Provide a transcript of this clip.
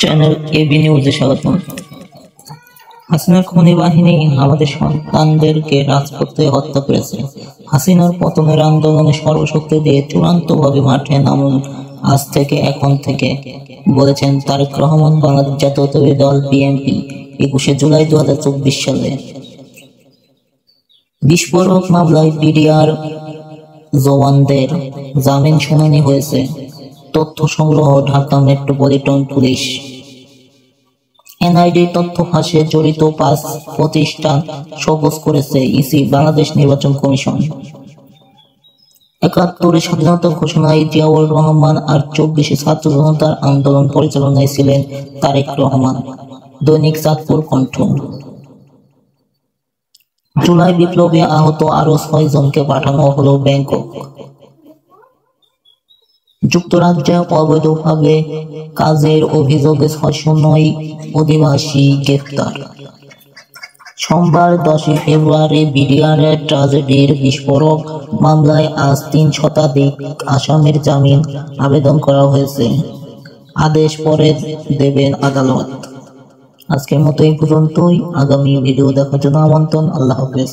Channel AB নিউজে স্বাগতম। হাসিনার খুনি বাহিনী আমাদের সন্তানদেরকে রাজপথে হত্যা করেছে। হাসিনার পতনের আন্দোলনে সর্বশক্তি দিয়ে চূড়ান্তভাবে মাঠে নামুন আজ থেকে, এখন থেকে, বলেছেন তারেক রহমান, বাংলাদেশ জাতীয়তাবাদী দল বিএনপি। 21 জুলাই 2024 সালে বিস্ফোরক মামলায় বিডিআর জওয়ানদের জামিন শুনানি হয়েছে। তথ্য সংগ্রহ ঢাকা মেট্রোপলিটন পুলিশ। এনআইডি তথ্য ফাঁসে জড়িত 5 প্রতিষ্ঠান সবুজ করেছে ইসি, বাংলাদেশ নির্বাচন কমিশন। ৭১ স্বাধীনতা ঘোষণায় জিয়াউর রহমান আর ২৪ ছাত্র জনতার আন্দোলন পরিচালনায় ছিলেন তারেক রহমান। দৈনিক চাঁদপুর কণ্ঠ। জুলাই বিপ্লবে আহত আরো ৬ জনকে পাঠানো হলো ব্যাংকক। যুক্তরাজ্যে অবৈধভাবে কাজের অভিযোগে ৬০৯ অভিবাসী গ্রেফতার। সোমবার ১০ ফেব্রুয়ারি বিডিআরের ট্র্যাজেডির বিস্ফোরক মামলায় আজ ৩ শতাধিক আসামির জামিন আবেদন করা হয়েছে। আদেশ পরে দেবেন আদালত। আজকের মতো এই পর্যন্তই। আগামী ভিডিও দেখার জন্য আমন্ত্রণ। আল্লাহ হাফেজ।